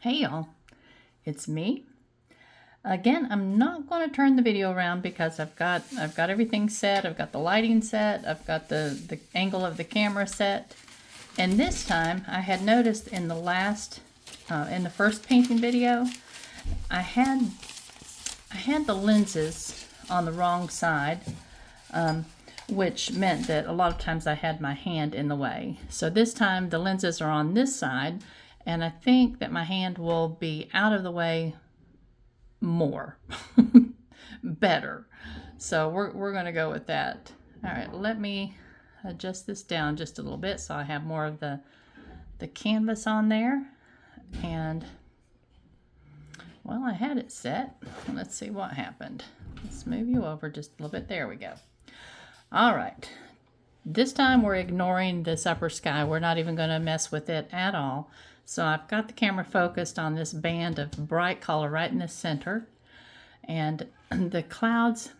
Hey y'all, it's me. Again, I'm not going to turn the video around because I've got everything set. I've got the lighting set. I've got the angle of the camera set. And this time, I had noticed in the first painting video, I had the lenses on the wrong side, which meant that a lot of times I had my hand in the way. So this time the lenses are on this side, and I think that my hand will be out of the way more. Better. So we're going to go with that. All right, let me adjust this down just a little bit so I have more of the canvas on there. And well, I had it set. Let's see what happened. Let's move you over just a little bit. There we go. All right. This time we're ignoring this upper sky. We're not even going to mess with it at all. So I've got the camera focused on this band of bright color right in the center. And the clouds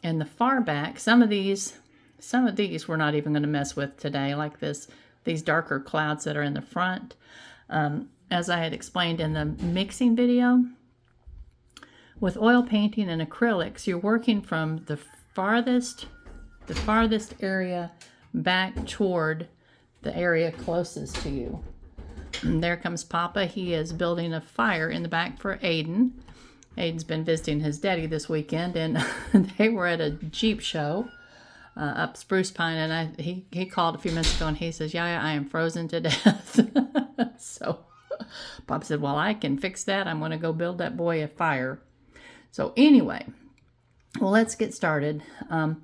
in the far back, some of these we're not even going to mess with today, like these darker clouds that are in the front. As I had explained in the mixing video, with oil painting and acrylics, you're working from the farthest area back toward the area closest to you. And there comes Papa. He is building a fire in the back for Aiden. Aiden's been visiting his daddy this weekend, and they were at a Jeep show up Spruce Pine, and he called a few minutes ago, and he says, "Yeah, I am frozen to death." So Papa said, "Well, I can fix that. I'm going to go build that boy a fire." So anyway, well, let's get started. Now,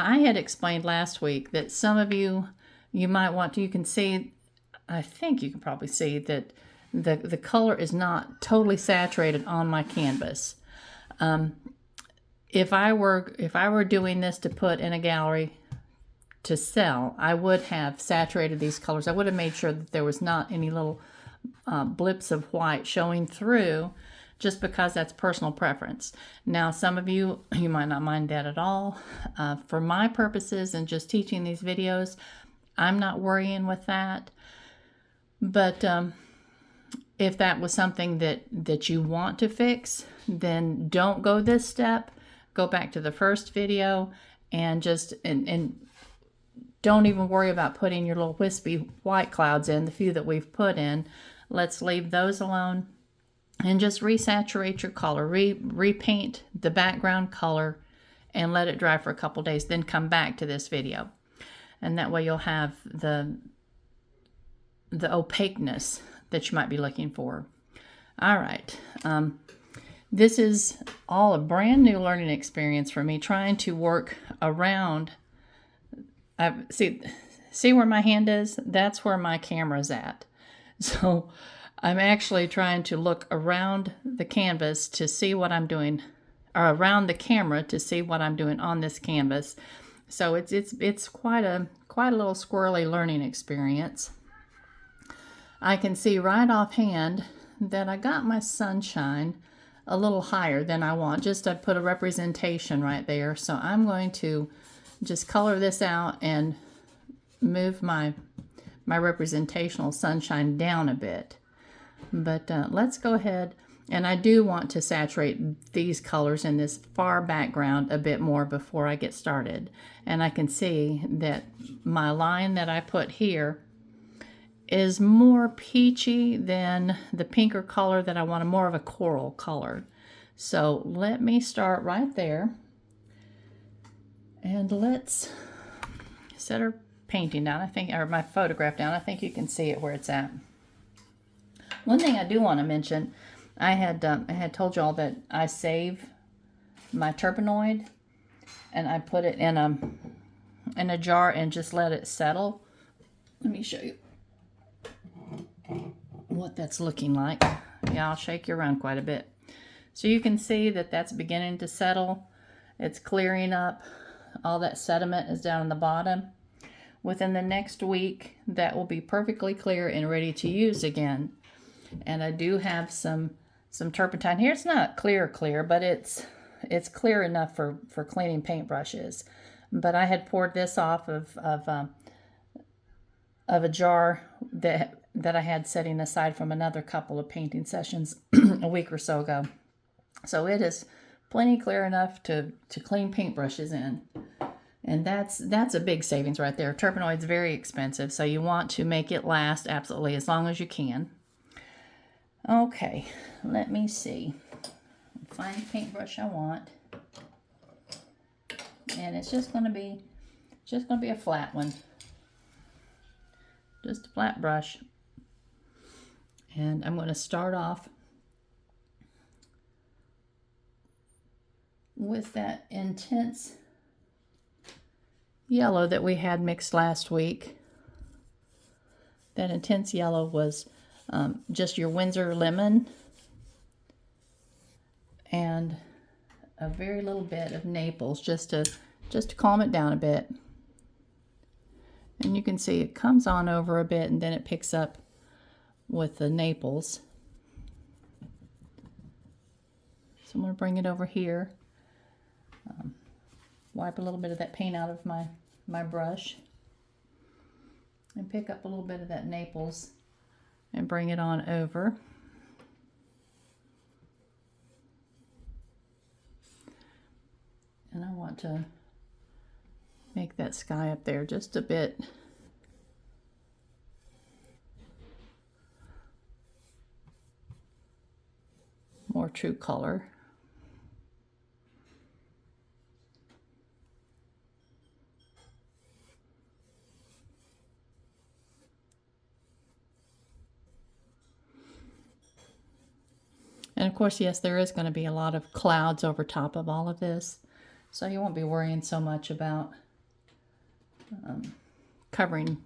I had explained last week that some of you might want to, you can see, I think you can probably see that the color is not totally saturated on my canvas. If I were doing this to put in a gallery to sell, I would have saturated these colors. I would have made sure that there was not any little blips of white showing through, just because that's personal preference. Now, some of you might not mind that at all. For my purposes and just teaching these videos, I'm not worrying with that. But if that was something that you want to fix, then don't go this step. Go back to the first video and and don't even worry about putting your little wispy white clouds in, the few that we've put in. Let's leave those alone and just resaturate your color, repaint the background color and let it dry for a couple days, then come back to this video. And that way you'll have the opaqueness that you might be looking for. All right. This is all a brand new learning experience for me, trying to work around. See where my hand is? That's where my camera's at. So I'm actually trying to look around the canvas to see what I'm doing, or around the camera to see what I'm doing on this canvas. So it's quite a little squirrely learning experience. I can see right offhand that I got my sunshine a little higher than I want. Just I put a representation right there. So I'm going to just color this out and move my representational sunshine down a bit. But let's go ahead, and I do want to saturate these colors in this far background a bit more before I get started. And I can see that my line that I put here is more peachy than the pinker color that I want, more of a coral color. So let me start right there. And let's set our painting down, I think, or my photograph down. I think you can see it where it's at. One thing I do want to mention, I had told y'all that I save my turpenoid and I put it in a jar and just let it settle. Let me show you what that's looking like. Yeah, I'll shake you around quite a bit. So you can see that that's beginning to settle. It's clearing up. All that sediment is down in the bottom. Within the next week, that will be perfectly clear and ready to use again. And I do have some turpentine here. It's not clear, but it's clear enough for cleaning paintbrushes. But I had poured this off of a jar that that I had setting aside from another couple of painting sessions a week or so ago. So it is plenty clear enough to clean paintbrushes in. And that's a big savings right there. Turpenoid's very expensive, so you want to make it last absolutely as long as you can. Okay, let me see. Find the paintbrush I want. And it's just gonna be a flat one. Just a flat brush. And I'm going to start off with that intense yellow that we had mixed last week. That intense yellow was just your Windsor lemon and a very little bit of Naples just to calm it down a bit. And you can see it comes on over a bit and then it picks up with the Naples. So I'm going to bring it over here. Wipe a little bit of that paint out of my brush. And pick up a little bit of that Naples and bring it on over. And I want to make that sky up there just a bit more true color. And of course, yes, there is going to be a lot of clouds over top of all of this, so you won't be worrying so much about covering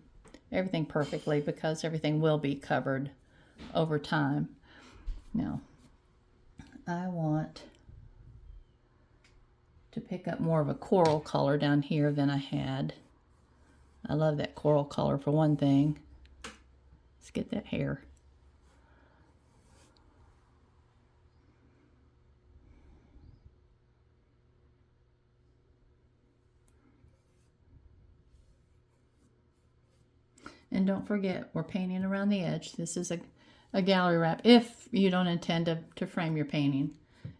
everything perfectly, because everything will be covered over time. Now, I want to pick up more of a coral color down here than I had. I love that coral color for one thing. Let's get that hair. And don't forget, we're painting around the edge. This is a gallery wrap if you don't intend to frame your painting.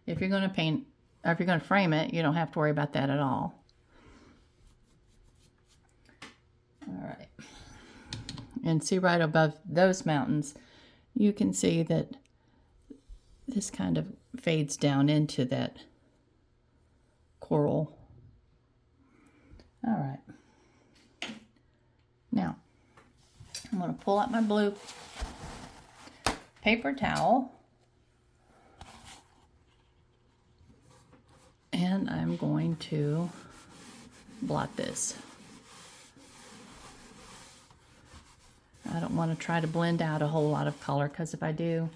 If you're going to paint, or if you're going to frame it, you don't have to worry about that at all. All right. And see right above those mountains, you can see that this kind of fades down into that coral. All right. Now, I'm going to pull out my blue paper towel, and I'm going to blot this. I don't want to try to blend out a whole lot of color, because if I do,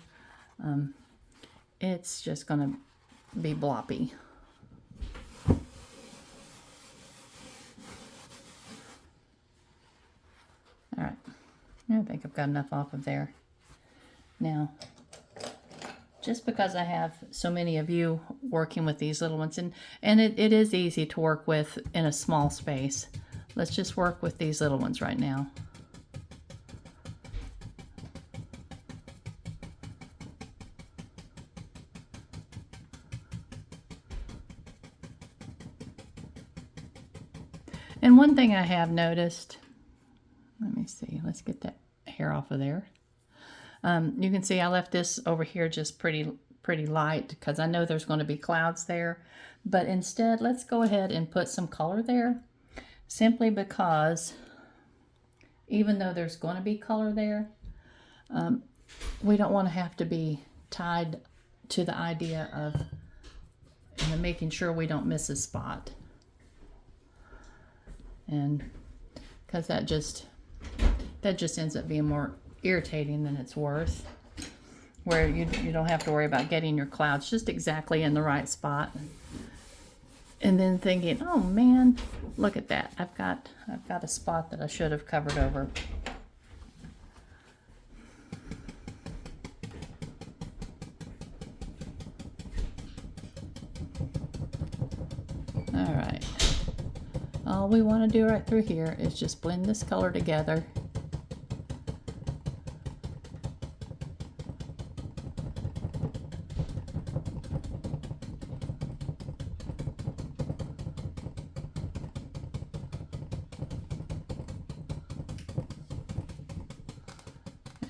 it's just going to be bloppy. All right. I think I've got enough off of there. Now, just because I have so many of you working with these little ones, and it is easy to work with in a small space, let's just work with these little ones right now. And one thing I have noticed, let me see, let's get that hair off of there. You can see I left this over here just pretty light, because I know there's going to be clouds there. But instead, let's go ahead and put some color there, simply because even though there's going to be color there, we don't want to have to be tied to the idea of making sure we don't miss a spot. And because that just ends up being more irritating than it's worth, where you don't have to worry about getting your clouds just exactly in the right spot, and then thinking, oh man, look at that, I've got a spot that I should have covered over. All right, all we want to do right through here is just blend this color together.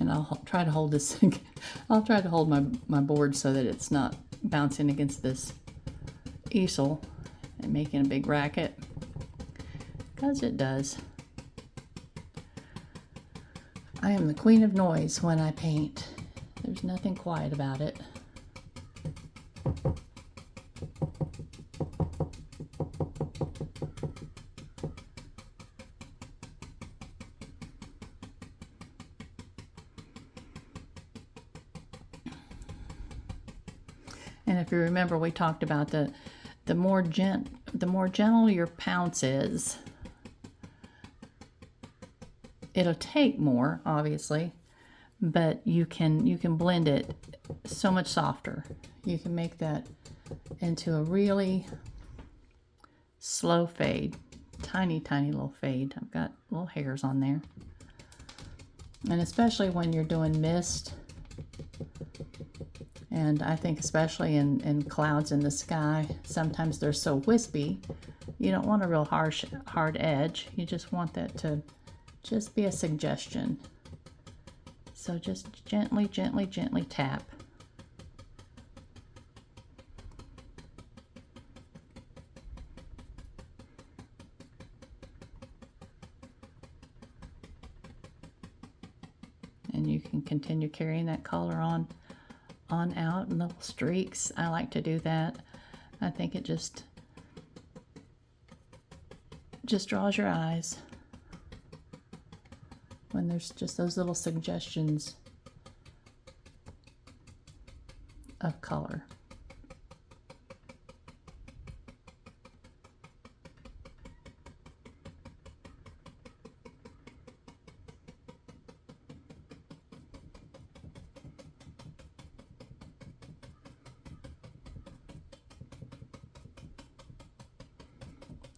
And I'll try to hold this, I'll try to hold my board so that it's not bouncing against this easel and making a big racket, because it does. I am the queen of noise when I paint. There's nothing quiet about it. And if you remember, we talked about the more gentle your pounce is, it'll take more, obviously, but you can blend it so much softer. You can make that into a really slow fade, tiny little fade. I've got little hairs on there, and especially when you're doing mist. And I think especially in clouds in the sky, sometimes they're so wispy, you don't want a real hard edge. You just want that to just be a suggestion. So just gently tap. And you can continue carrying that color on out in little streaks. I like to do that. I think it just draws your eyes when there's just those little suggestions of color.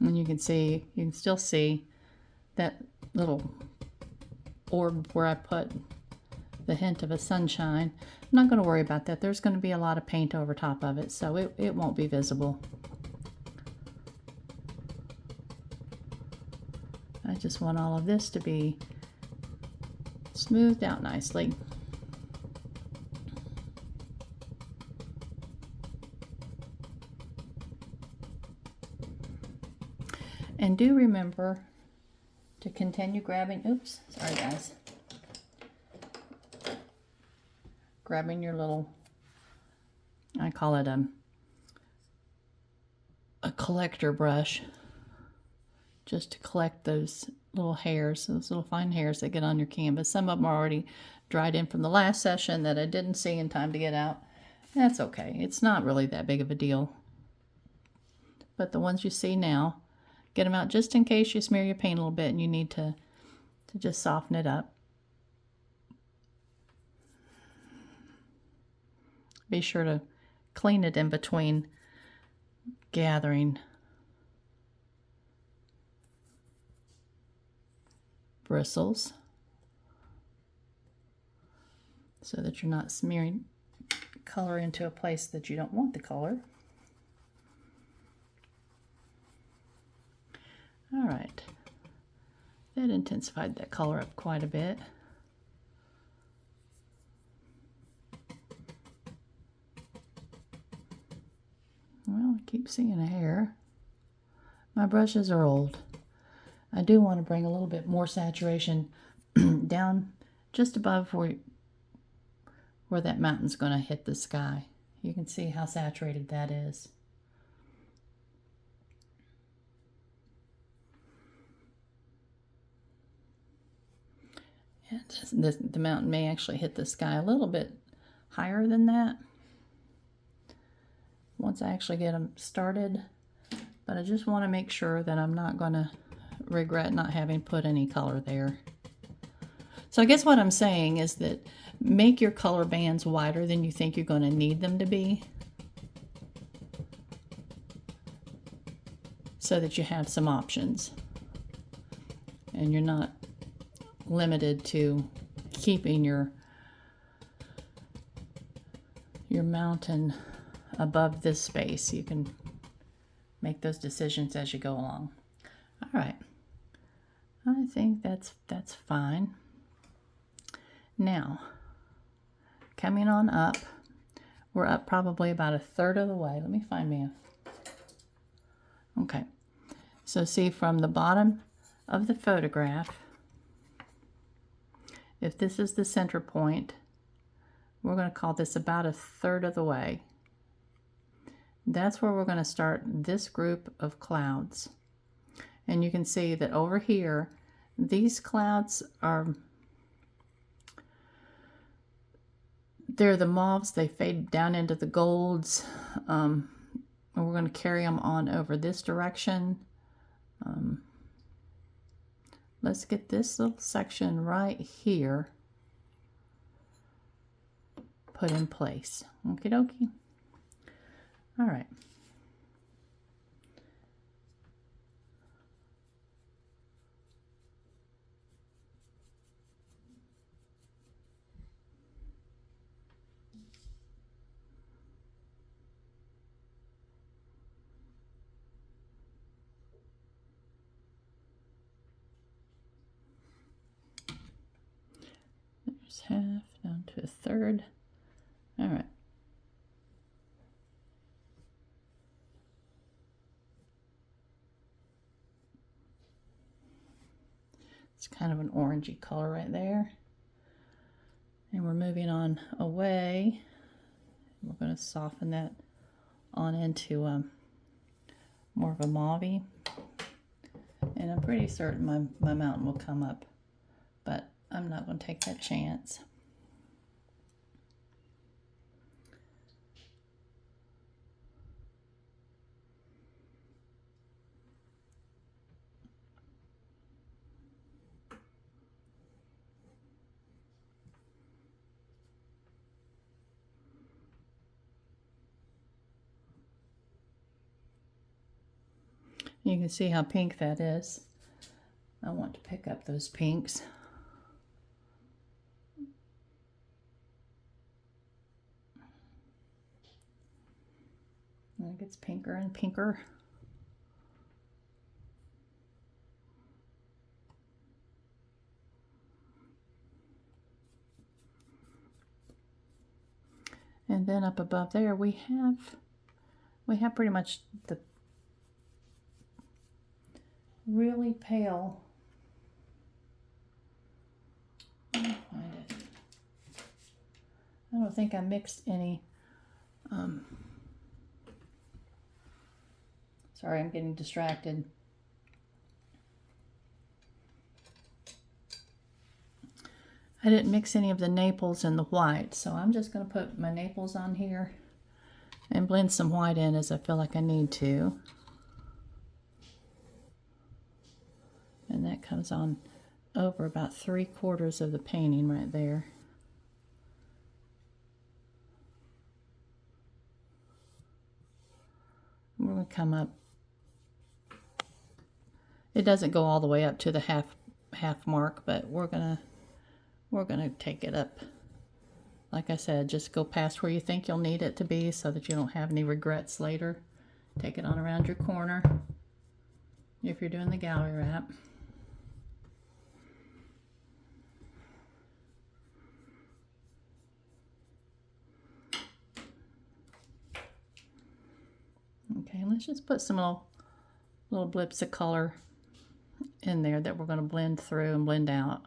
And you can still see that little orb where I put the hint of a sunshine. I'm not going to worry about that. There's going to be a lot of paint over top of it, so it won't be visible. I just want all of this to be smoothed out nicely. And do remember to continue grabbing, oops, sorry guys. Grabbing your little, I call it a collector brush, just to collect those little hairs, those little fine hairs that get on your canvas. Some of them are already dried in from the last session that I didn't see in time to get out. That's okay. It's not really that big of a deal. But the ones you see now, get them out just in case you smear your paint a little bit and you need to just soften it up. Be sure to clean it in between gathering bristles so that you're not smearing color into a place that you don't want the color. All right, that intensified that color up quite a bit. Well, I keep seeing a hair. My brushes are old. I do want to bring a little bit more saturation down just above where that mountain's going to hit the sky. You can see how saturated that is. And the mountain may actually hit the sky a little bit higher than that once I actually get them started. But I just want to make sure that I'm not going to regret not having put any color there. So I guess what I'm saying is that make your color bands wider than you think you're going to need them to be, so that you have some options and you're not limited to keeping your mountain above this space. You can make those decisions as you go along. All right, I think that's fine. Now, coming on up, we're up probably about 1/3 of the way. Let me find me a... Okay, so see from the bottom of the photograph, if this is the center point, we're going to call this about 1/3 of the way. That's where we're going to start this group of clouds. And you can see that over here, these clouds are, they're the mauves, they fade down into the golds, and we're going to carry them on over this direction. Let's get this little section right here put in place. Okie dokie. All right. There's half down to 1/3. All right. It's kind of an orangey color right there. And we're moving on away. We're going to soften that on into more of a mauve-y. And I'm pretty certain my mountain will come up, but I'm not going to take that chance. You can see how pink that is. I want to pick up those pinks. And it gets pinker and pinker. And then up above there we have pretty much the really pale. Let me find it. I don't think I mixed any. Sorry, I'm getting distracted. I didn't mix any of the Naples and the white, so I'm just going to put my Naples on here and blend some white in as I feel like I need to. And that comes on over about 3/4 of the painting right there. We're going to come up. It doesn't go all the way up to the half mark, but we're gonna take it up. Like I said, just go past where you think you'll need it to be so that you don't have any regrets later. Take it on around your corner if you're doing the gallery wrap. Okay, let's just put some little blips of color in there that we're going to blend through and blend out.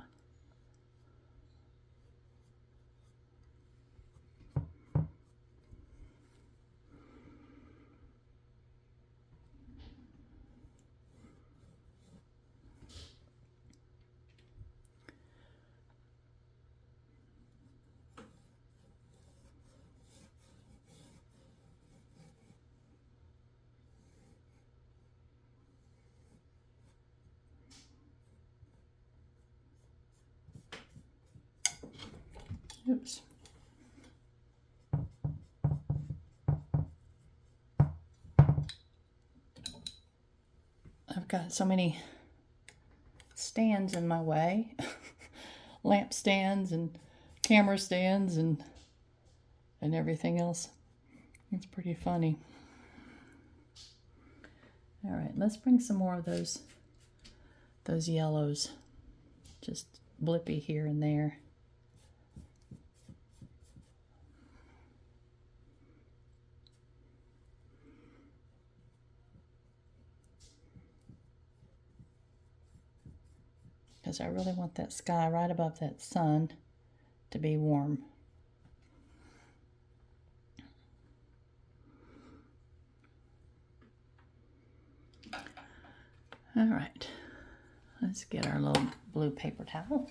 Oops. I've got so many stands in my way. Lamp stands and camera stands and everything else. It's pretty funny. All right, let's bring some more of those yellows. Just blippy here and there. because I really want that sky right above that sun to be warm. All right, let's get our little blue paper towel.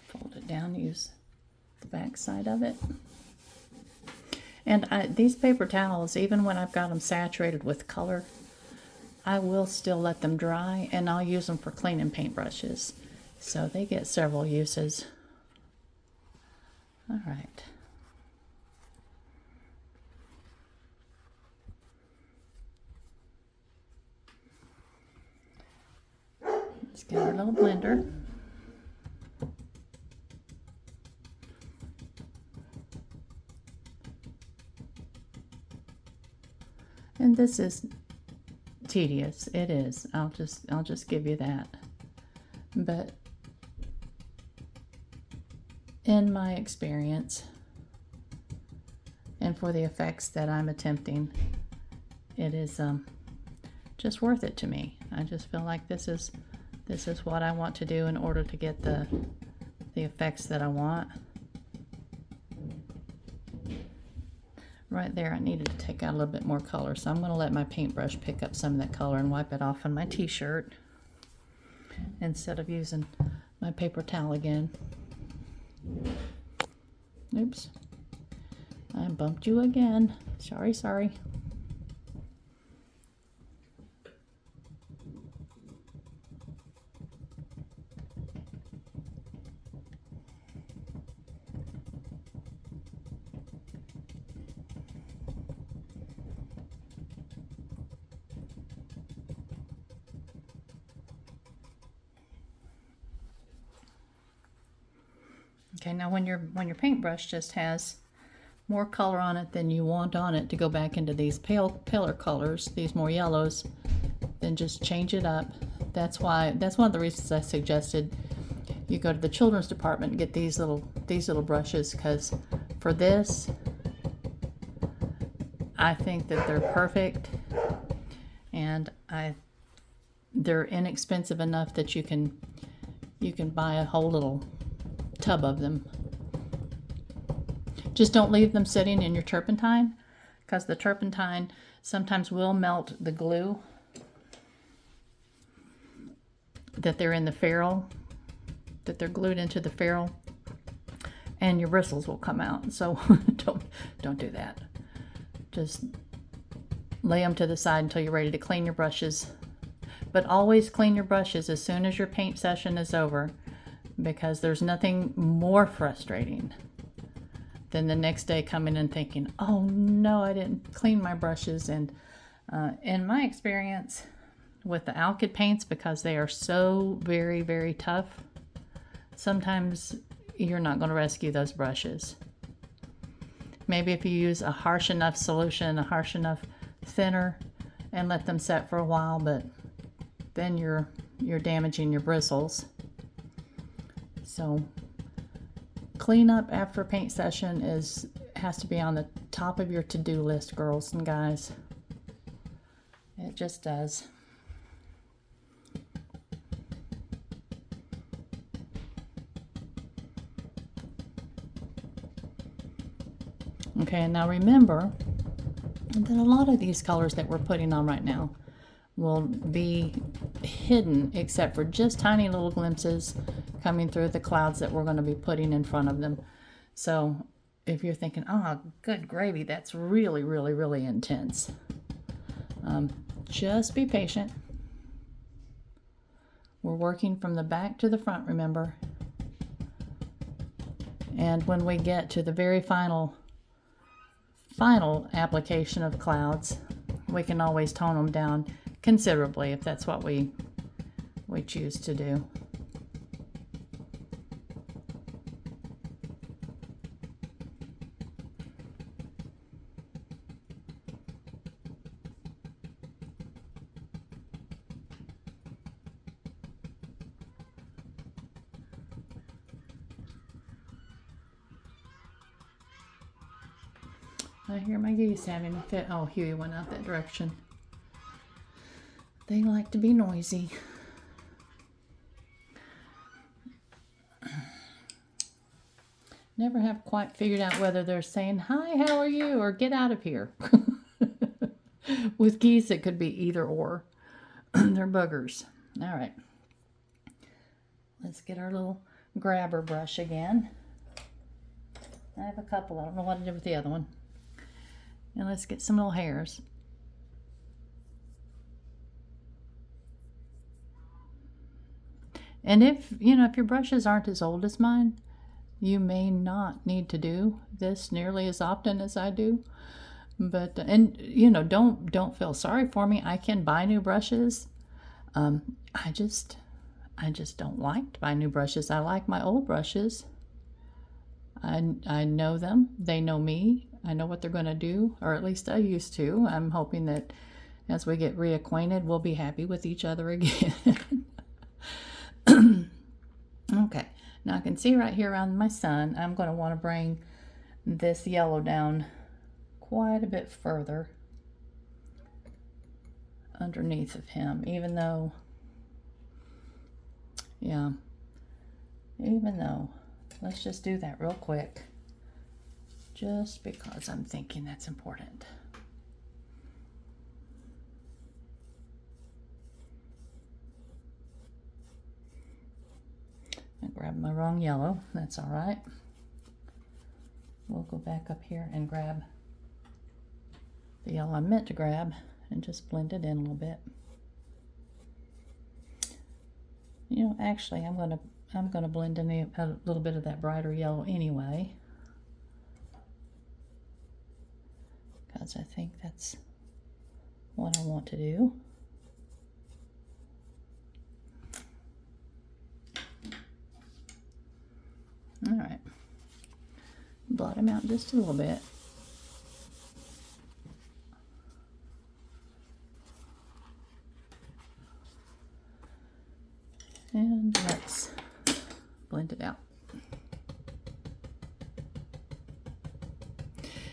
Fold it down, use the back side of it. And these paper towels, even when I've got them saturated with color, I will still let them dry, and I'll use them for cleaning paintbrushes. So they get several uses. All right. Let's get our little blender. And this is tedious. It is. I'll just give you that. But in my experience, and for the effects that I'm attempting, it is just worth it to me. I just feel like this is what I want to do in order to get the effects that I want. Right there, I needed to take out a little bit more color, so I'm going to let my paintbrush pick up some of that color and wipe it off on my t-shirt instead of using my paper towel again. Oops, I bumped you again. Sorry. Okay, now when your paintbrush just has more color on it than you want on it to go back into these paler colors, these more yellows, then just change it up. That's one of the reasons I suggested you go to the children's department and get these little brushes, because for this, I think that they're perfect, and they're inexpensive enough that you can buy a whole little tub of them. Just don't leave them sitting in your turpentine, because the turpentine sometimes will melt the glue that they're in the ferrule, that they're glued into the ferrule, and your bristles will come out. So don't do that. Just lay them to the side until you're ready to clean your brushes. But always clean your brushes as soon as your paint session is over, because there's nothing more frustrating than the next day coming and thinking, oh no, I didn't clean my brushes. And in my experience with the alkyd paints, because they are so very, very tough, sometimes you're not going to rescue those brushes. Maybe if you use a harsh enough solution, a harsh enough thinner, and let them set for a while, but then you're damaging your bristles. So clean up after a paint session has to be on the top of your to-do list, girls and guys. It just does. Okay, and now remember that a lot of these colors that we're putting on right now will be hidden, except for just tiny little glimpses coming through the clouds that we're going to be putting in front of them. So if you're thinking, oh, good gravy, that's really, really, really intense, just be patient. We're working from the back to the front, remember. And when we get to the very final application of clouds, we can always tone them down considerably if that's what we choose to do. I hear my geese having a fit. Oh, Huey went out that direction. They like to be noisy. Never have quite figured out whether they're saying, "Hi, how are you?" or "Get out of here." With geese, it could be either or. They're buggers. All right. Let's get our little grabber brush again. I have a couple. I don't know what I did with the other one. And let's get some little hairs. And if your brushes aren't as old as mine, you may not need to do this nearly as often as I do. But don't feel sorry for me. I can buy new brushes. I just don't like to buy new brushes. I like my old brushes. I know them. They know me. I know what they're going to do, or at least I used to. I'm hoping that as we get reacquainted, we'll be happy with each other again. Okay, now I can see right here around my sun, I'm going to want to bring this yellow down quite a bit further underneath of him, even though, let's just do that real quick, just because I'm thinking that's important. I grabbed my wrong yellow. That's all right. We'll go back up here and grab the yellow I meant to grab and just blend it in a little bit. Actually, I'm gonna blend in a little bit of that brighter yellow anyway, because I think that's what I want to do. All right, blot them out just a little bit. And let's blend it out.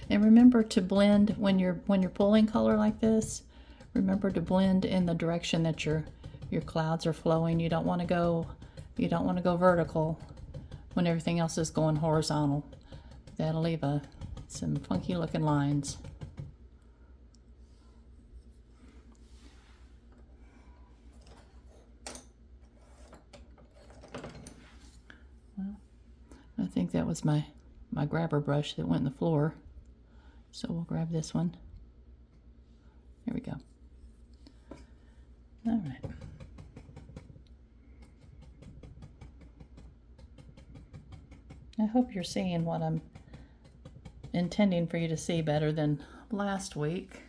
And remember to blend when you're pulling color like this. Remember to blend in the direction that your clouds are flowing. You don't want to go vertical when everything else is going horizontal. That'll leave some funky looking lines. Well, I think that was my grabber brush that went in the floor. So we'll grab this one. Here we go. All right. I hope you're seeing what I'm intending for you to see better than last week.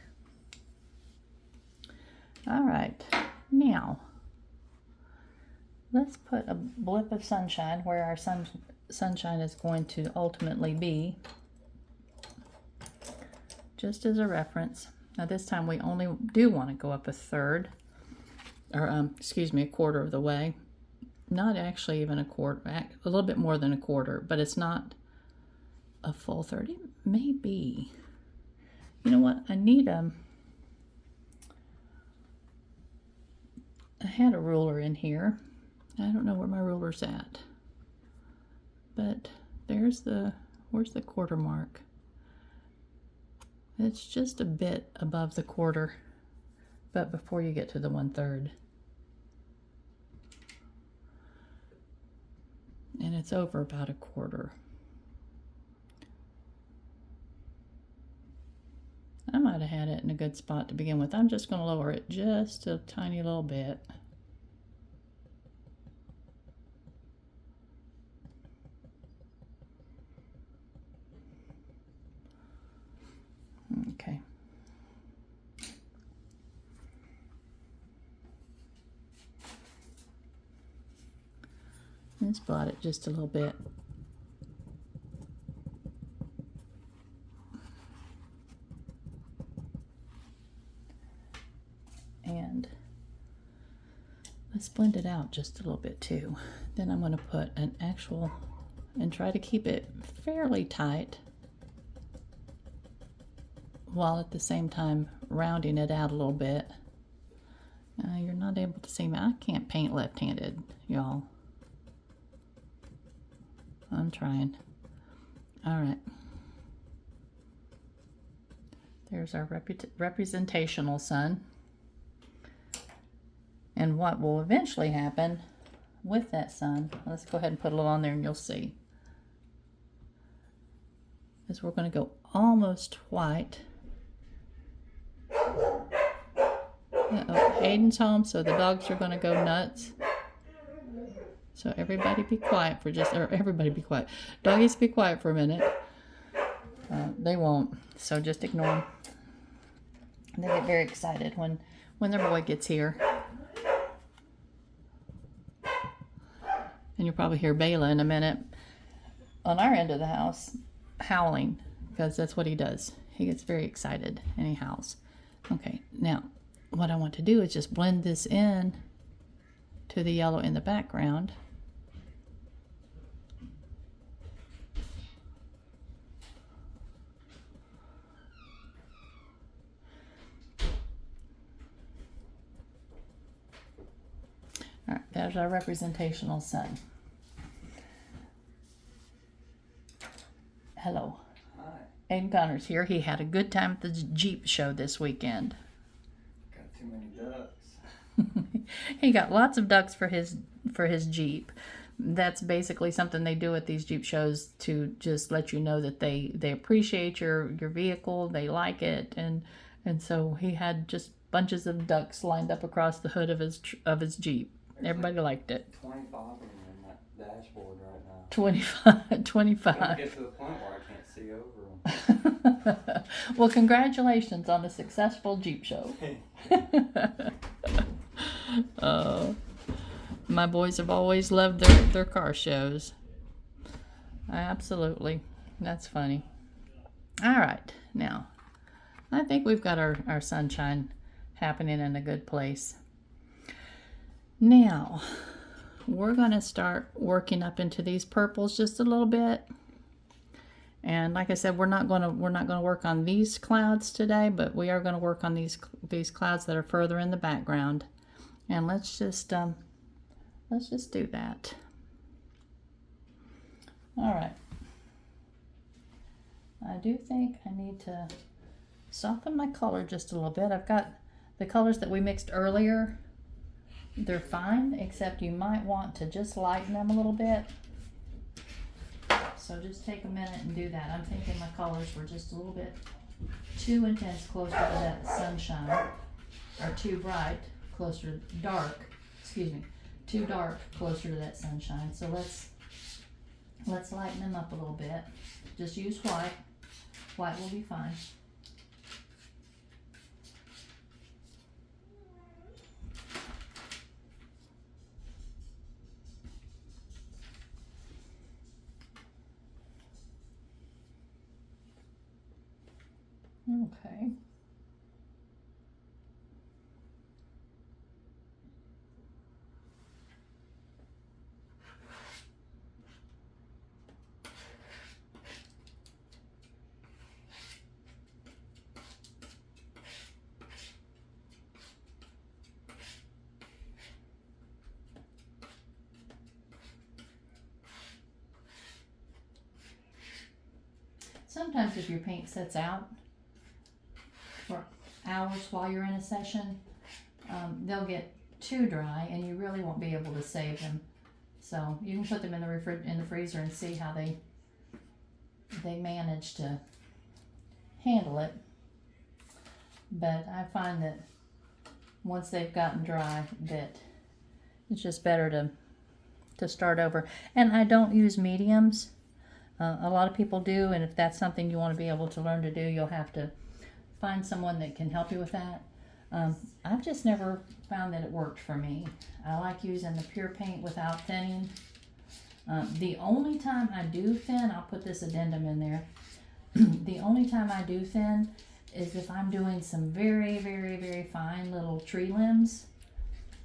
All right, now let's put a blip of sunshine where our sunshine is going to ultimately be, just as a reference. Now this time we only do want to go up a third, or a quarter of the way. Not actually even a quarter, a little bit more than a quarter, but it's not a full third. It may be. You know what? I had a ruler in here. I don't know where my ruler's at, but where's the quarter mark? It's just a bit above the quarter, but before you get to the 1/3. And it's over about a quarter. I might have had it in a good spot to begin with. I'm just going to lower it just a tiny little bit. Okay. Let's blot it just a little bit. And let's blend it out just a little bit too. Then I'm going to put an actual, and try to keep it fairly tight. while at the same time rounding it out a little bit. You're not able to see me. I can't paint left-handed, y'all. I'm trying. All right. There's our representational sun. And what will eventually happen with that sun, let's go ahead and put a little on there and you'll see, is we're going to go almost white. Aiden's home, so the dogs are going to go nuts. So everybody be quiet for just, or everybody be quiet. Doggies be quiet for a minute. They won't, so just ignore them. They get very excited when their boy gets here. And you'll probably hear Bela in a minute on our end of the house howling, because that's what he does. He gets very excited and he howls. Okay, now what I want to do is just blend this in to the yellow in the background. All right, there's our representational sun. Hello. Hi. Aiden Connor's here. He had a good time at the Jeep show this weekend. Got too many ducks. He got lots of ducks for his Jeep. That's basically something they do at these Jeep shows to just let you know that they appreciate your vehicle, they like it, and so he had just bunches of ducks lined up across the hood of his Jeep. There's Everybody liked it. 25 of them in that dashboard right now. 25. It'll get to the point where I can't see over them. Well, congratulations on the successful Jeep show. My boys have always loved their car shows. Absolutely. That's funny. All right. Now, I think we've got our sunshine happening in a good place. Now, we're going to start working up into these purples just a little bit. And like I said, we're not going to work on these clouds today, but we are going to work on these clouds that are further in the background. And let's just do that. All right. I do think I need to soften my color just a little bit. I've got the colors that we mixed earlier. They're fine, except you might want to just lighten them a little bit. So just take a minute and do that. I'm thinking my colors were just a little bit too intense, closer to that sunshine, or too bright, closer to dark, too dark, closer to that sunshine. So let's lighten them up a little bit. Just use white. White will be fine. Okay. Sometimes if your paint sets out for hours while you're in a session, they'll get too dry and you really won't be able to save them. So you can put them in the freezer and see how they manage to handle it. But I find that once they've gotten dry, that it's just better to start over. And I don't use mediums. A lot of people do, and if that's something you want to be able to learn to do, you'll have to find someone that can help you with that. I've just never found that it worked for me. I like using the pure paint without thinning. The only time I do thin, I'll put this addendum in there. The only time I do thin is if I'm doing some very, very, very fine little tree limbs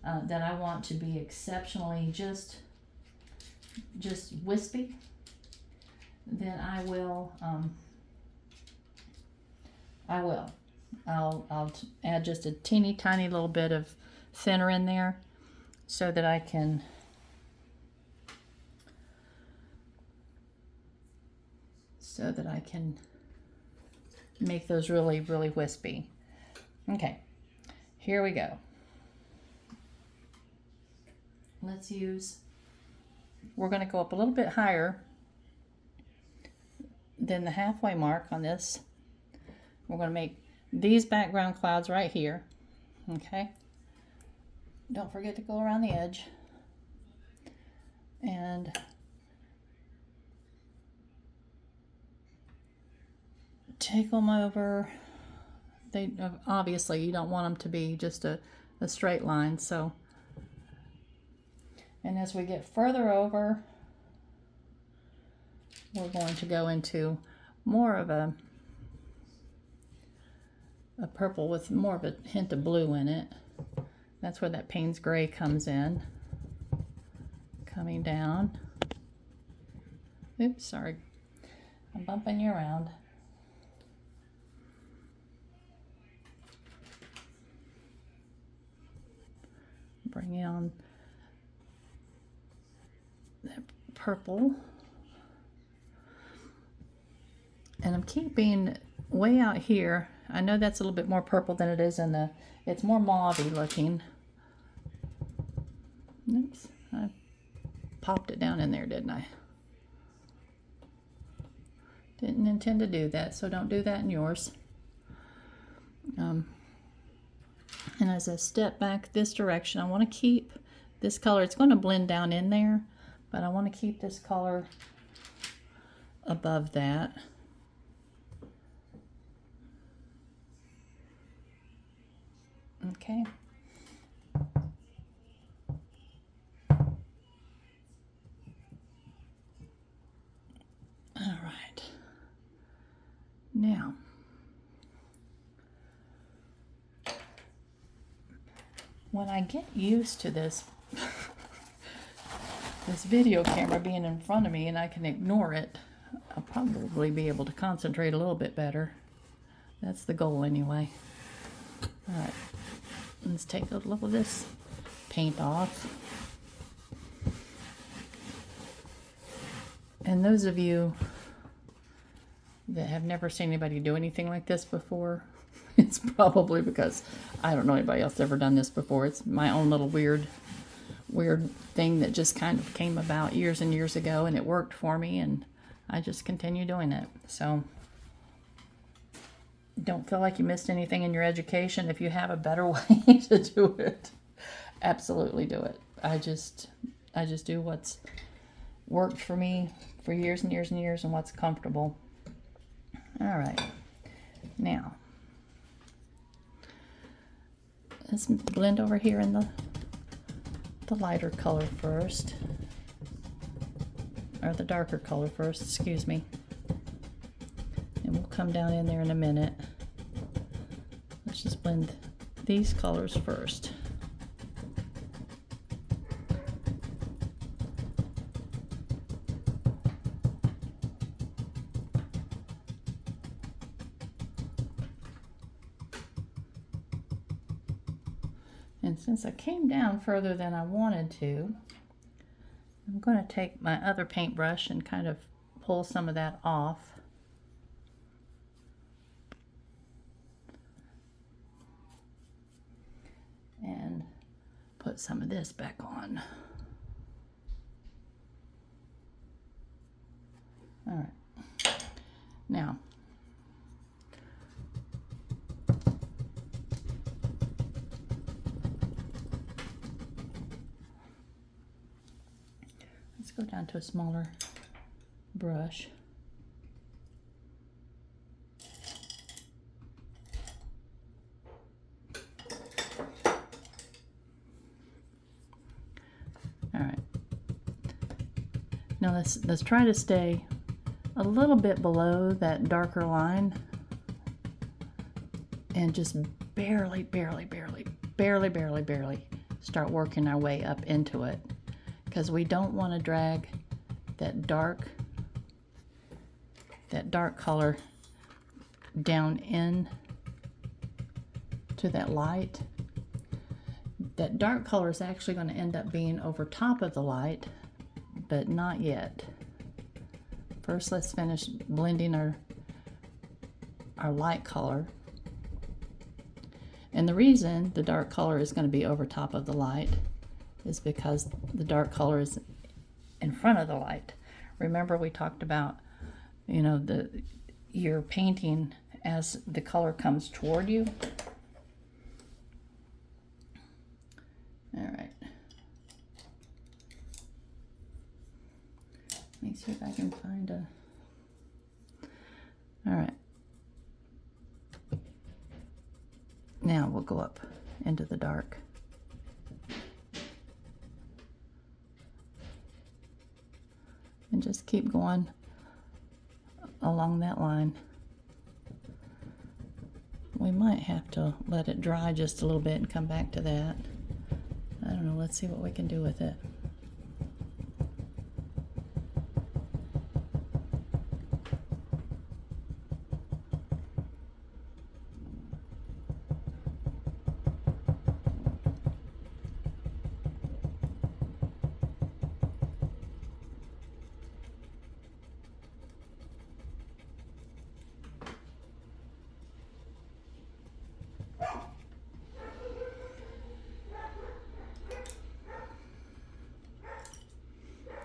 that I want to be exceptionally just wispy. Then I will I will. I'll add just a teeny tiny little bit of thinner in there so that I can make those really, really wispy. Okay, here we go. We're going to go up a little bit higher than the halfway mark on this. We're going to make these background clouds right here. Okay. Don't forget to go around the edge. And take them over. They obviously, you don't want them to be just a straight line. So, and as we get further over, we're going to go into more of a purple with more of a hint of blue in it. That's where that Payne's Gray comes in. Coming down. Oops, sorry. I'm bumping you around. Bring on that purple. And I'm keeping way out here. I know that's a little bit more purple than it is in the, it's more mauve-y looking. Oops, I popped it down in there, didn't I? Didn't intend to do that, so don't do that in yours. And as I step back this direction, I want to keep this color. It's going to blend down in there, but I want to keep this color above that. Okay. All right. Now, when I get used to this video camera being in front of me and I can ignore it, I'll probably be able to concentrate a little bit better. That's the goal anyway. All right, let's take a little of this paint off. And those of you that have never seen anybody do anything like this before, it's probably because I don't know anybody else ever done this before. It's my own little weird thing that just kind of came about years and years ago, and it worked for me, and I just continue doing it. So don't feel like you missed anything in your education. If you have a better way to do it, absolutely do it. I just do what's worked for me for years and years and years and what's comfortable. All right, now let's blend over here in the lighter color first, or the darker color first, excuse me. And we'll come down in there in a minute. Let's just blend these colors first. And since I came down further than I wanted to, I'm going to take my other paintbrush and kind of pull some of that off. And put some of this back on. All right. Now, let's go down to a smaller brush. All right. Now let's try to stay a little bit below that darker line and just barely start working our way up into it, because we don't want to drag that dark color down in to that light. That dark color is actually going to end up being over top of the light, but not yet. First, let's finish blending our light color. And the reason the dark color is going to be over top of the light is because the dark color is in front of the light. Remember, we talked about, you know, you're painting as the color comes toward you. All right. Let me see if I can find a... All right. Now we'll go up into the dark. And just keep going along that line. We might have to let it dry just a little bit and come back to that. I don't know, let's see what we can do with it.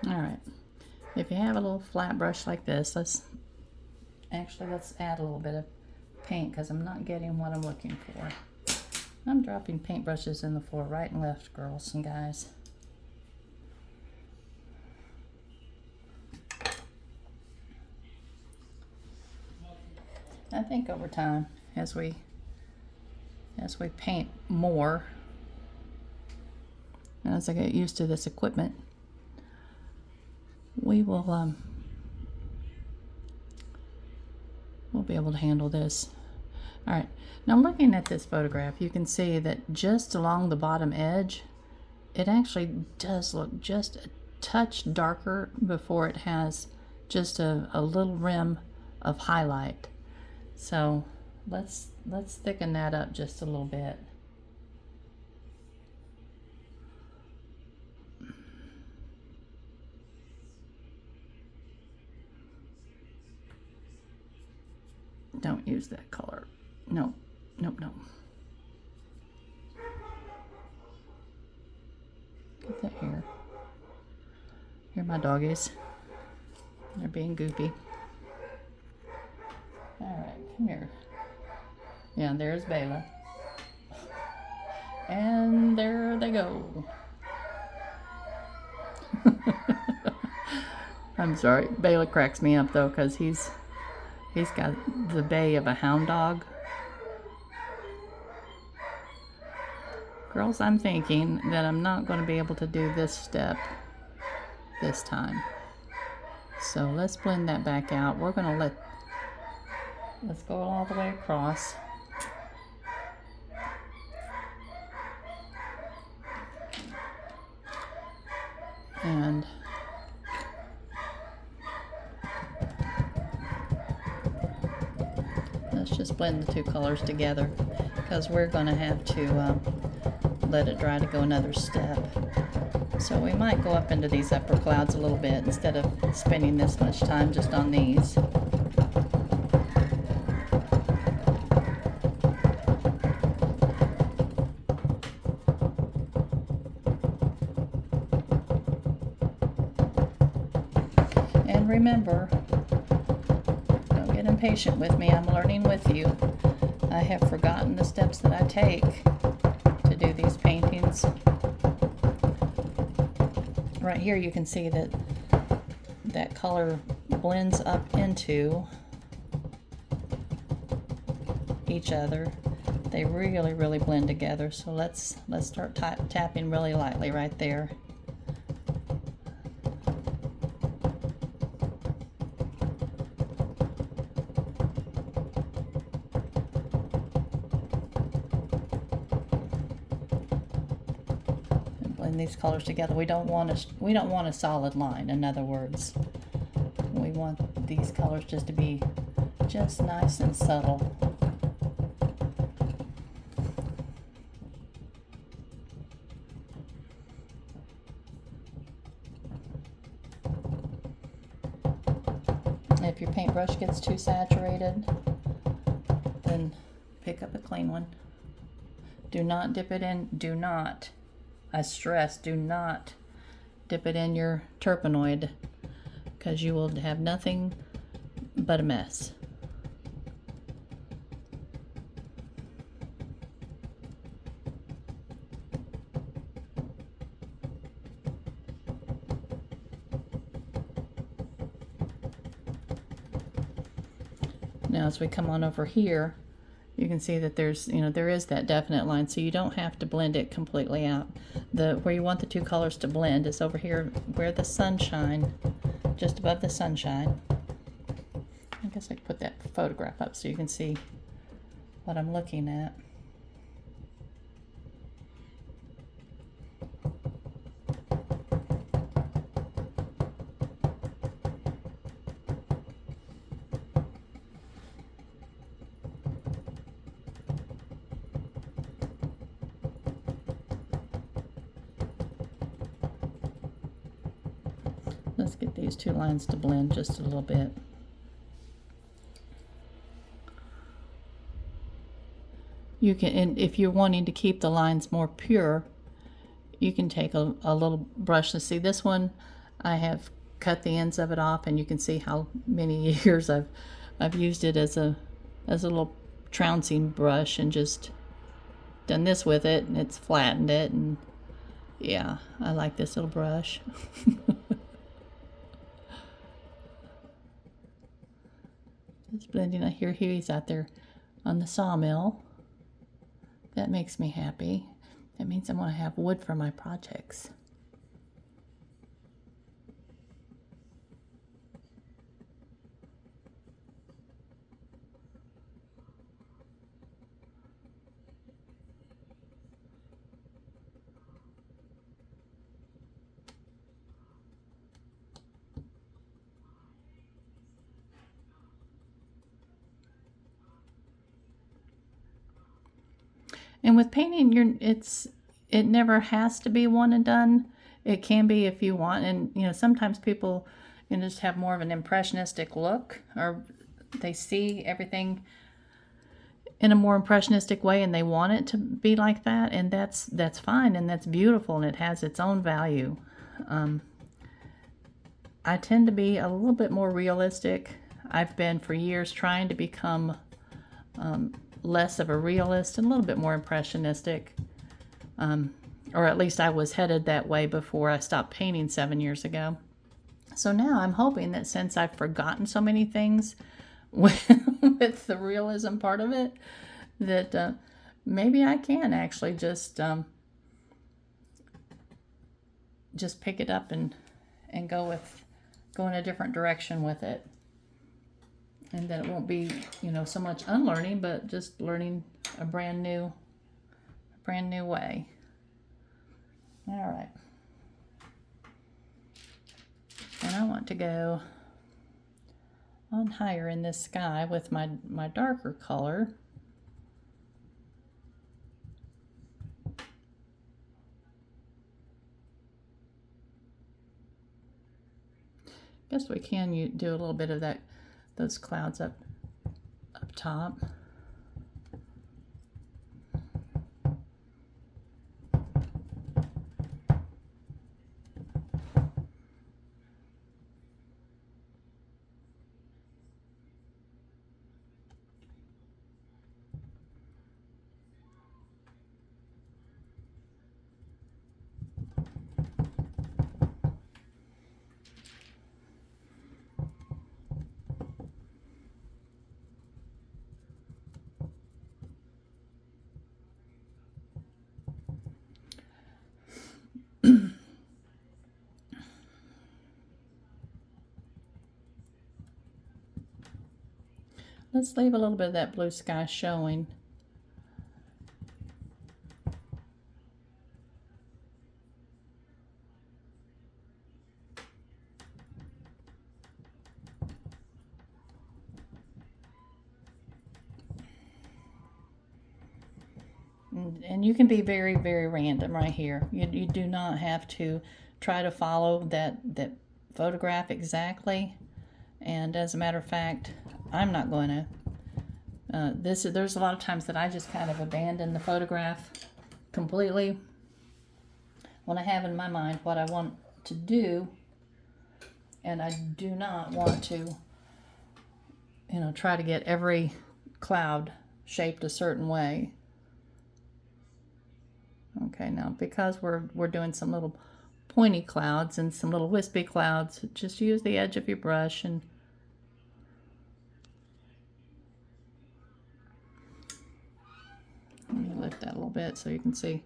All right, if you have a little flat brush like this, let's add a little bit of paint because I'm not getting what I'm looking for. I'm dropping paintbrushes in the floor right and left, girls and guys. I think over time, as we paint more, and as I get used to this equipment, we will we'll be able to handle this. All right, now looking at this photograph, you can see that just along the bottom edge, it actually does look just a touch darker before it has just a little rim of highlight. So let's thicken that up just a little bit. Don't use that color. No, nope, no. Get that here. Here are my doggies. They're being goofy. All right, come here. Yeah, there's Bela. And there they go. I'm sorry. Bela cracks me up though, because he's got the bay of a hound dog. Girls, I'm thinking that I'm not going to be able to do this step this time. So let's blend that back out. We're going to let's go all the way across. And let's just blend the two colors together because we're going to have to let it dry to go another step. So we might go up into these upper clouds a little bit instead of spending this much time just on these. And remember, don't get impatient with me. I'm learning with you. I have forgotten the steps that I take to do these paintings. Right here you can see that that color blends up into each other. They really, really blend together. So let's start tapping really lightly right there. These colors together. We don't want a solid line. In other words, we want these colors just to be just nice and subtle. If your paintbrush gets too saturated, then pick up a clean one. Do not dip it in. Do not, I stress, do not dip it in your turpenoid, because you will have nothing but a mess. Now as we come on over here, you can see that there's, there is that definite line, so you don't have to blend it completely out. Where you want the two colors to blend is over here where the sunshine, just above the sunshine. I guess I could put that photograph up so you can see what I'm looking at. Let's get these two lines to blend just a little bit. You can, and if you're wanting to keep the lines more pure, you can take a little brush. And see, this one, I have cut the ends of it off, and you can see how many years I've used it as a little trouncing brush, and just done this with it, and it's flattened it. And yeah, I like this little brush. Just blending. I hear Huey's out there on the sawmill. That makes me happy. That means I'm going to have wood for my projects. And with painting, it never has to be one and done. It can be if you want. And sometimes people just have more of an impressionistic look, or they see everything in a more impressionistic way, and they want it to be like that, and that's fine, and that's beautiful, and it has its own value. I tend to be a little bit more realistic. I've been for years trying to become less of a realist and a little bit more impressionistic, or at least I was headed that way before I stopped painting 7 years ago. So now I'm hoping that since I've forgotten so many things with the realism part of it, that maybe I can actually just pick it up and go in a different direction with it. And then it won't be, so much unlearning, but just learning a brand new way. All right. And I want to go on higher in this sky with my darker color. Guess we can do a little bit of those clouds up top. Let's leave a little bit of that blue sky showing. And you can be very, very random right here. You do not have to try to follow that photograph exactly. And as a matter of fact, I'm not going to. There's a lot of times that I just kind of abandon the photograph completely when I have in my mind what I want to do, and I do not want to, try to get every cloud shaped a certain way. Okay, now because we're doing some little pointy clouds and some little wispy clouds, just use the edge of your brush and let me lift that a little bit so you can see.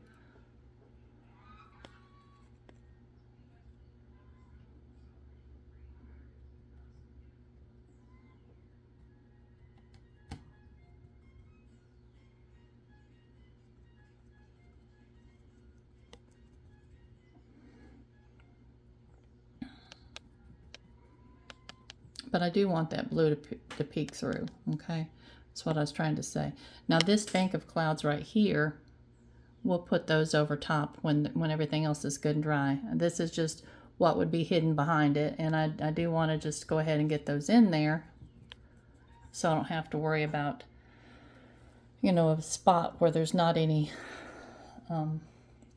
But I do want that blue to peek through, okay? That's what I was trying to say. Now this bank of clouds right here, we'll put those over top when everything else is good and dry. This is just what would be hidden behind it, and I do want to just go ahead and get those in there so I don't have to worry about, a spot where there's not any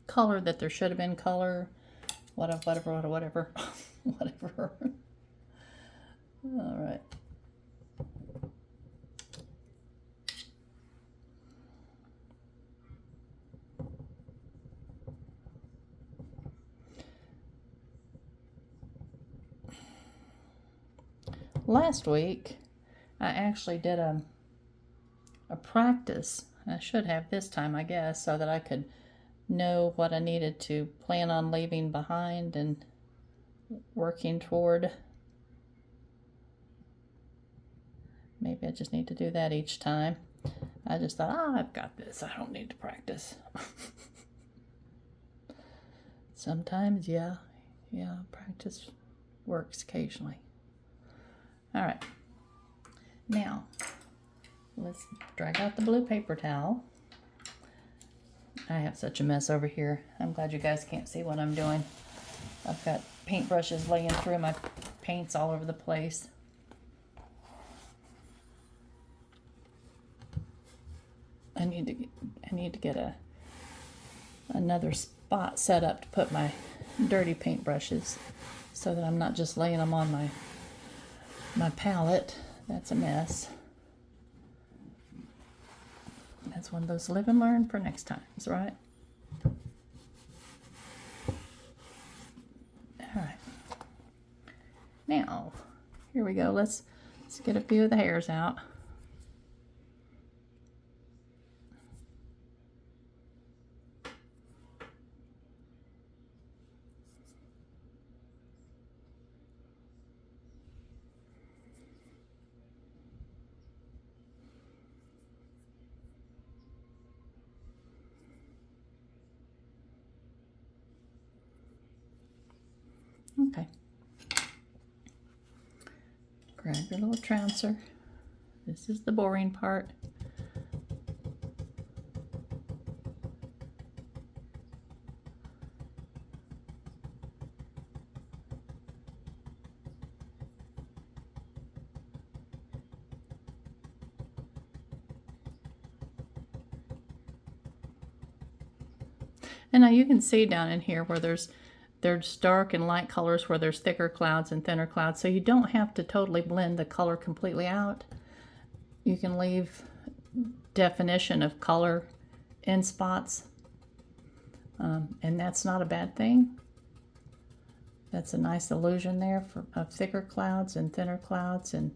color that there should have been color, whatever. Whatever. All right. Last week, I actually did a practice. I should have this time, I guess, so that I could know what I needed to plan on leaving behind and working toward. Maybe I just need to do that each time. I just thought, I've got this. I don't need to practice. Sometimes, yeah, practice works occasionally. All right. Now, let's drag out the blue paper towel. I have such a mess over here. I'm glad you guys can't see what I'm doing. I've got paintbrushes laying through my paints all over the place. I need to get another spot set up to put my dirty paintbrushes so that I'm not just laying them on my palette. That's a mess. That's one of those live and learn for next times, right? All right. Now, here we go. Let's get a few of the hairs out. Okay. Grab your little trouncer. This is the boring part. And now you can see down in here where there's dark and light colors, where there's thicker clouds and thinner clouds. So you don't have to totally blend the color completely out. You can leave definition of color in spots. And that's not a bad thing. That's a nice illusion there of thicker clouds and thinner clouds, and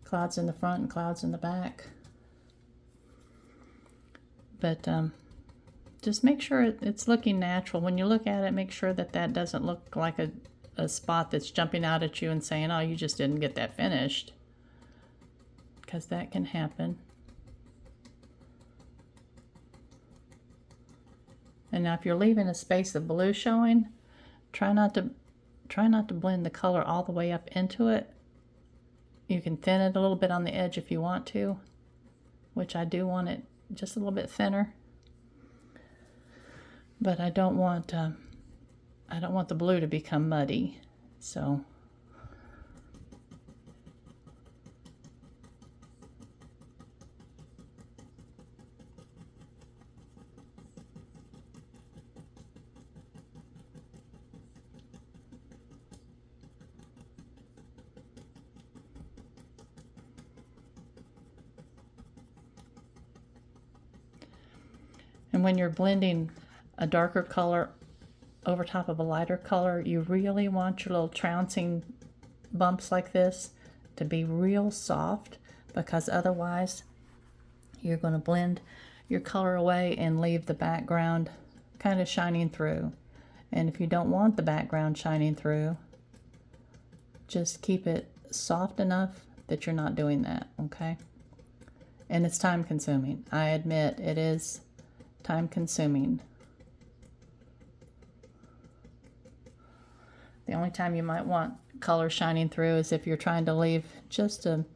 clouds in the front and clouds in the back. But just make sure it's looking natural. When you look at it, make sure that doesn't look like a spot that's jumping out at you and saying, oh, you just didn't get that finished. Because that can happen. And now if you're leaving a space of blue showing, try not to blend the color all the way up into it. You can thin it a little bit on the edge if you want to, which I do want it just a little bit thinner. but I don't want the blue to become muddy. So and when you're blending a darker color over top of a lighter color, you really want your little trouncing bumps like this to be real soft, because otherwise you're going to blend your color away and leave the background kind of shining through. And if you don't want the background shining through, just keep it soft enough that you're not doing that, okay? And it's time consuming. I admit it is time consuming. The only time you might want color shining through is if you're trying to leave just an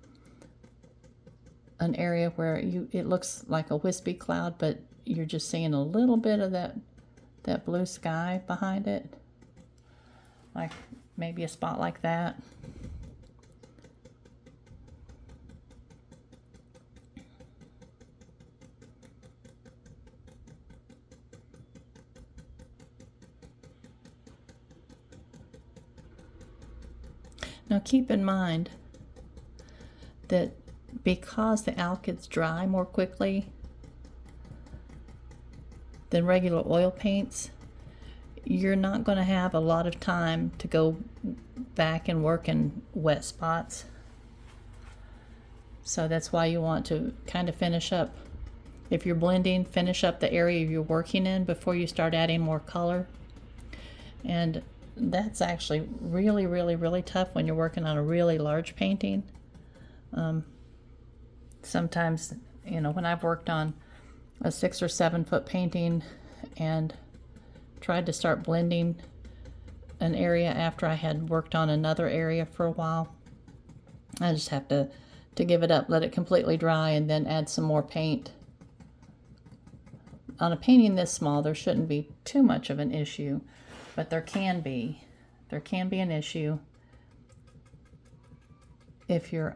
area where it looks like a wispy cloud, but you're just seeing a little bit of that blue sky behind it, like maybe a spot like that. Now keep in mind that because the alkyds dry more quickly than regular oil paints, you're not going to have a lot of time to go back and work in wet spots. So that's why you want to kind of finish up, if you're blending, finish up the area you're working in before you start adding more color. And that's actually really, really, really tough when you're working on a really large painting. Sometimes, you know, when I've worked on a 6 or 7 foot painting and tried to start blending an area after I had worked on another area for a while, I just have to give it up, let it completely dry, and then add some more paint. On a painting this small, there shouldn't be too much of an issue, but there can be an issue if you're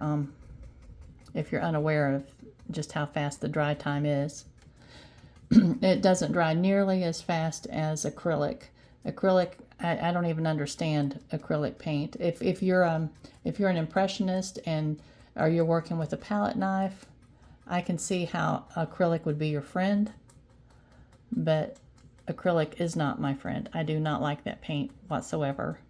unaware of just how fast the dry time is. It doesn't dry nearly as fast as acrylic. I don't even understand acrylic paint. If you're an impressionist or you're working with a palette knife, I can see how acrylic would be your friend, but acrylic is not my friend. I do not like that paint whatsoever.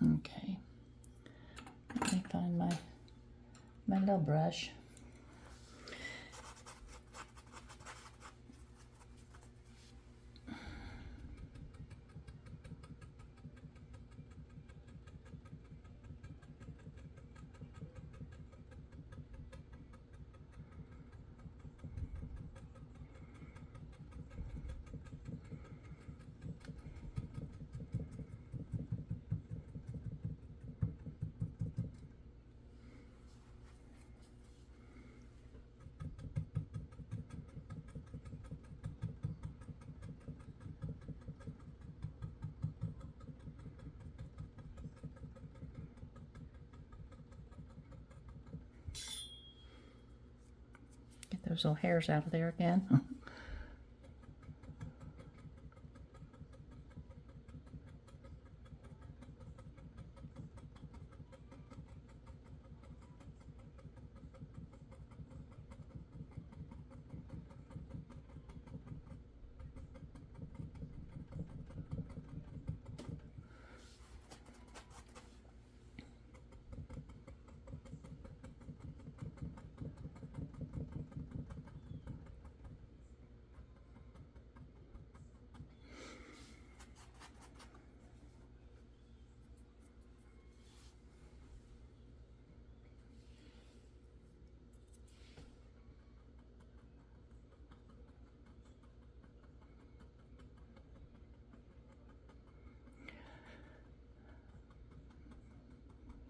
Okay, let me find my little brush. Get those little hairs out of there again.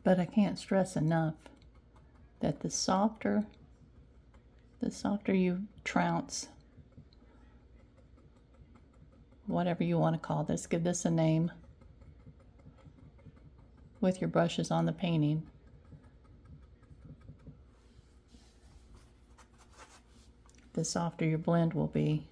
But I can't stress enough that the softer you trounce, whatever you want to call this, give this a name, with your brushes on the painting, the softer your blend will be.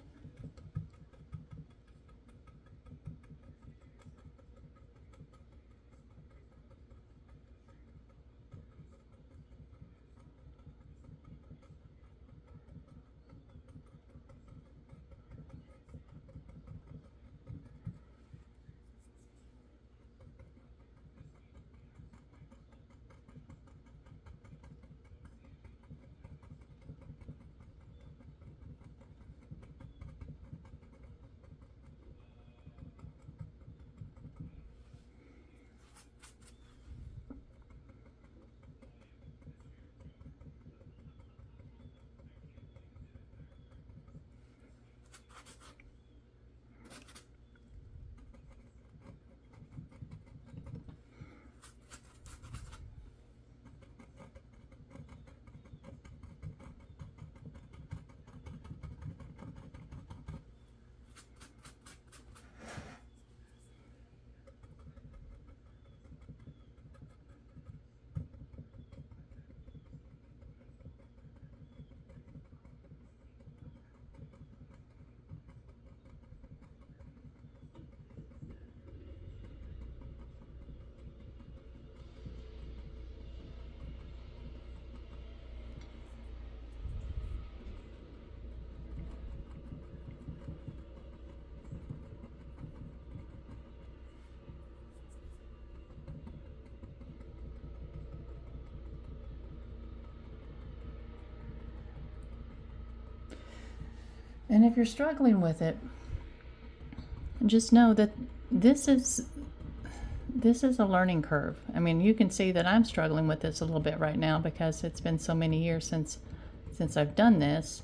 And if you're struggling with it, just know that this is a learning curve. I mean, you can see that I'm struggling with this a little bit right now because it's been so many years since I've done this.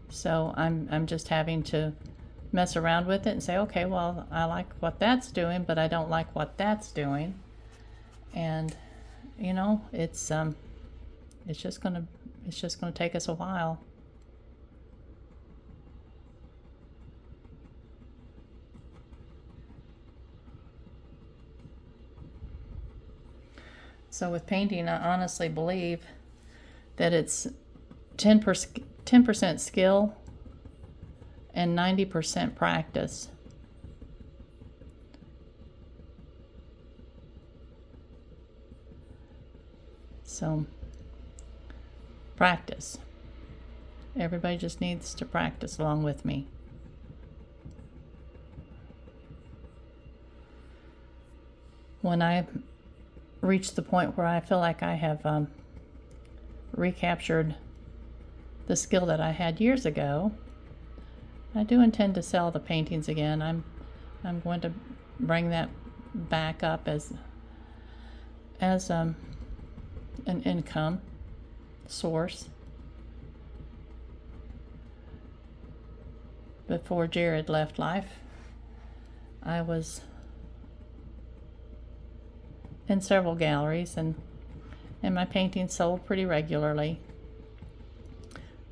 So I'm just having to mess around with it and say, okay, well, I like what that's doing, but I don't like what that's doing. And you know, it's just gonna take us a while. So with painting, I honestly believe that it's 10% skill and 90% practice. So practice. Everybody just needs to practice along with me. When I reach the point where I feel like I have recaptured the skill that I had years ago, I do intend to sell the paintings again. I'm going to bring that back up as an income source. Before Jared left life, I was in several galleries, and my paintings sold pretty regularly.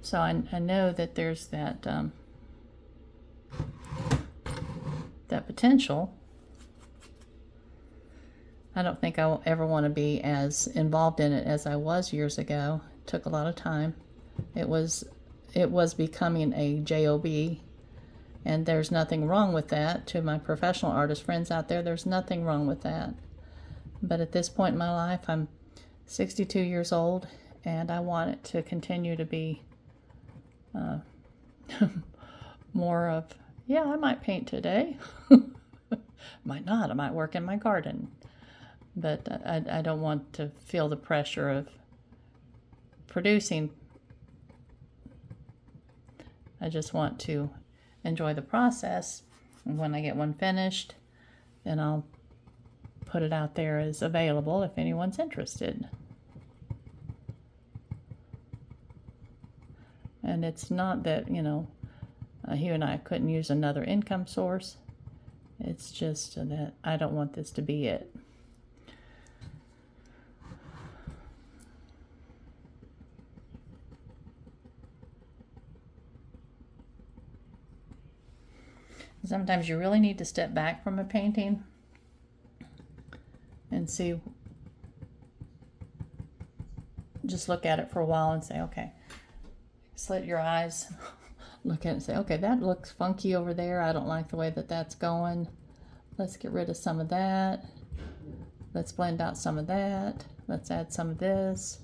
So I know that there's that potential. I don't think I will ever want to be as involved in it as I was years ago. It took a lot of time. It was becoming a job, and there's nothing wrong with that. To my professional artist friends out there, there's nothing wrong with that. But at this point in my life, I'm 62 years old, and I want it to continue to be more of, yeah, I might paint today. Might not. I might work in my garden. But I don't want to feel the pressure of producing. I just want to enjoy the process. And when I get one finished, then I'll put it out there as available if anyone's interested. And it's not that, Hugh and I couldn't use another income source. It's just that I don't want this to be it. sometimes you really need to step back from a painting and see, just look at it for a while and say, okay, slit your eyes, look at it and say, okay, that looks funky over there. I don't like the way that that's going. Let's get rid of some of that. Let's blend out some of that. Let's add some of this.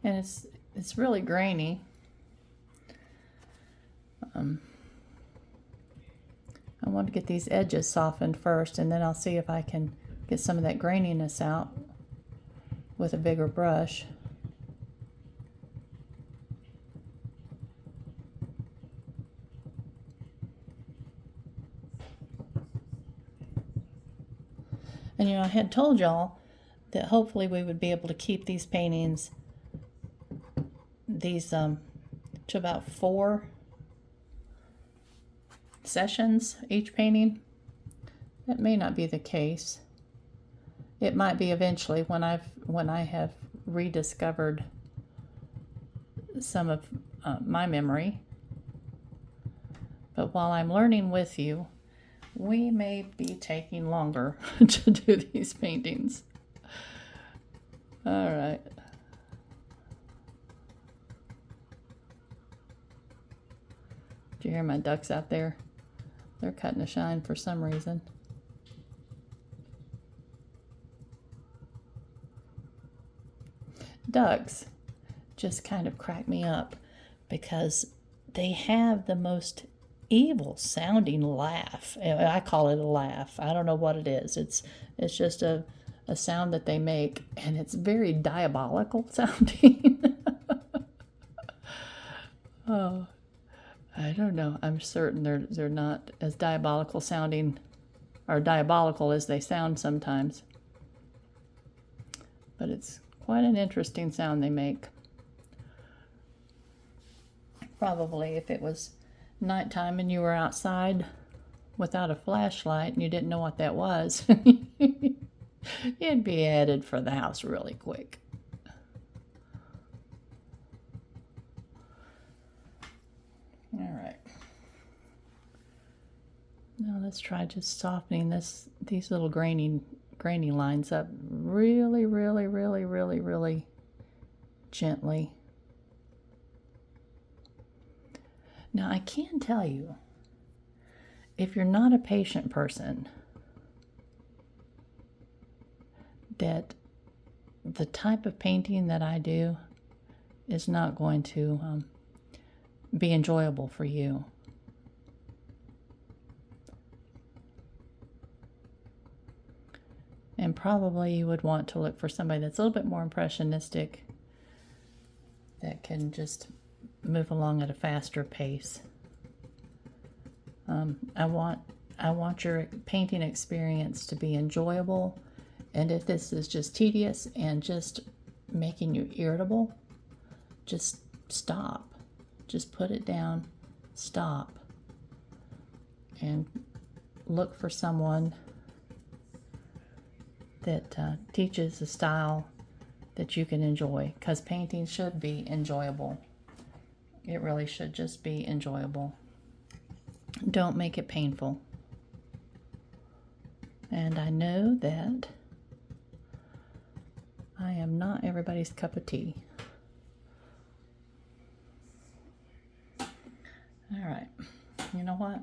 And it's really grainy. I want to get these edges softened first, and then I'll see if I can get some of that graininess out with a bigger brush. And I had told y'all that hopefully we would be able to keep these paintings, to about 4 sessions each painting. That may not be the case. It might be eventually when I have rediscovered some of my memory. But while I'm learning with you, we may be taking longer to do these paintings. All right. Do you hear my ducks out there? They're cutting a shine for some reason. Ducks just kind of crack me up because they have the most evil sounding laugh. I call it a laugh. I don't know what it is. It's just a sound that they make, and it's very diabolical sounding. Oh, I don't know. I'm certain they're not as diabolical sounding or diabolical as they sound sometimes. But it's quite an interesting sound they make. Probably if it was nighttime and you were outside without a flashlight and you didn't know what that was, you'd be headed for the house really quick. All right. Now let's try just softening these little grainy lines up really, really, really, really, really gently. Now I can tell you, if you're not a patient person, that the type of painting that I do is not going to be enjoyable for you. And probably you would want to look for somebody that's a little bit more impressionistic, that can just move along at a faster pace. I want your painting experience to be enjoyable, and if this is just tedious and just making you irritable, just stop. Just put it down, stop, and look for someone that teaches a style that you can enjoy, because painting should be enjoyable. It really should just be enjoyable. Don't make it painful. And I know that I am not everybody's cup of tea. All right, you know what?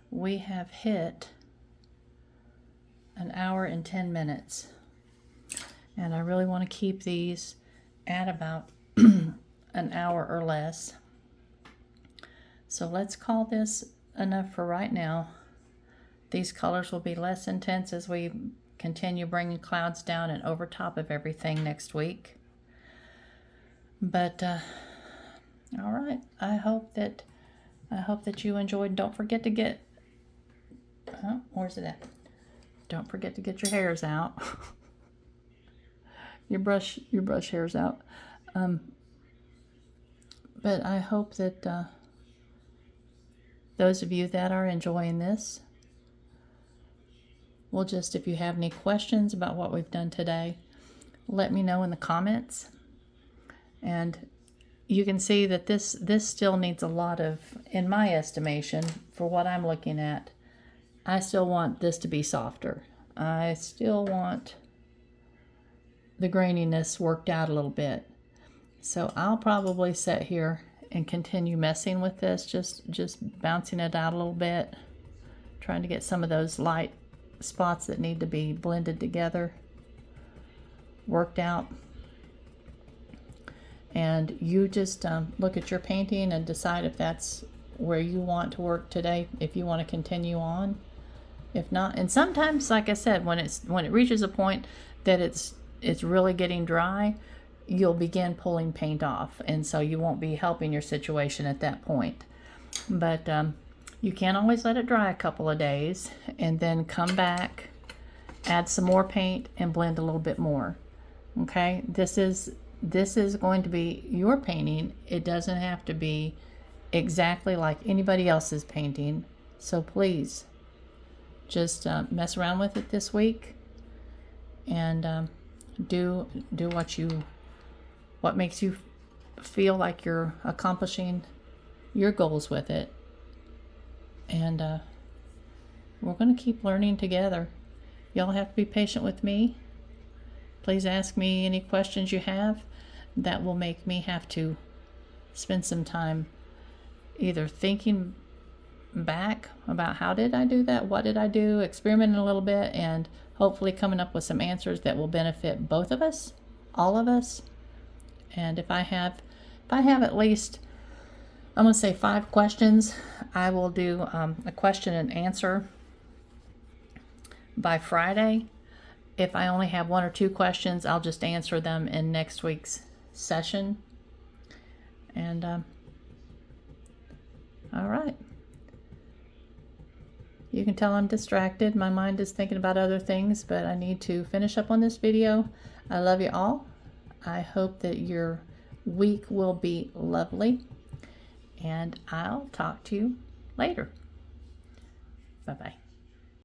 We have hit an hour and 10 minutes. And I really want to keep these at about an hour or less. So let's call this enough for right now. These colors will be less intense as we continue bringing clouds down and over top of everything next week. But all right, I hope that you enjoyed. Don't forget to get, where's it at? Don't forget to get your hairs out. your brush hairs out. But I hope that those of you that are enjoying this will just, if you have any questions about what we've done today, let me know in the comments. And you can see that this still needs a lot of, in my estimation, for what I'm looking at, I still want this to be softer. I still want the graininess worked out a little bit. So I'll probably sit here and continue messing with this, just bouncing it out a little bit, trying to get some of those light spots that need to be blended together worked out. And you just look at your painting and decide if that's where you want to work today, if you want to continue on. If not, and sometimes, like I said, when it reaches a point that it's really getting dry, you'll begin pulling paint off, and so you won't be helping your situation at that point. But you can always let it dry a couple of days and then come back, add some more paint, and blend a little bit more. Okay, this is going to be your painting. It doesn't have to be exactly like anybody else's painting. So please just mess around with it this week and do what makes you feel like you're accomplishing your goals with it. And we're going to keep learning together. Y'all have to be patient with me. Please ask me any questions you have. That will make me have to spend some time either thinking back about how did I do that, what did I do, experimenting a little bit, and hopefully coming up with some answers that will benefit both of us, all of us. And if I have at least, I'm going to say 5 questions, I will do a question and answer by Friday. If I only have 1 or 2 questions, I'll just answer them in next week's session. And all right. You can tell I'm distracted. My mind is thinking about other things, but I need to finish up on this video. I love you all. I hope that your week will be lovely, and I'll talk to you later. Bye-bye.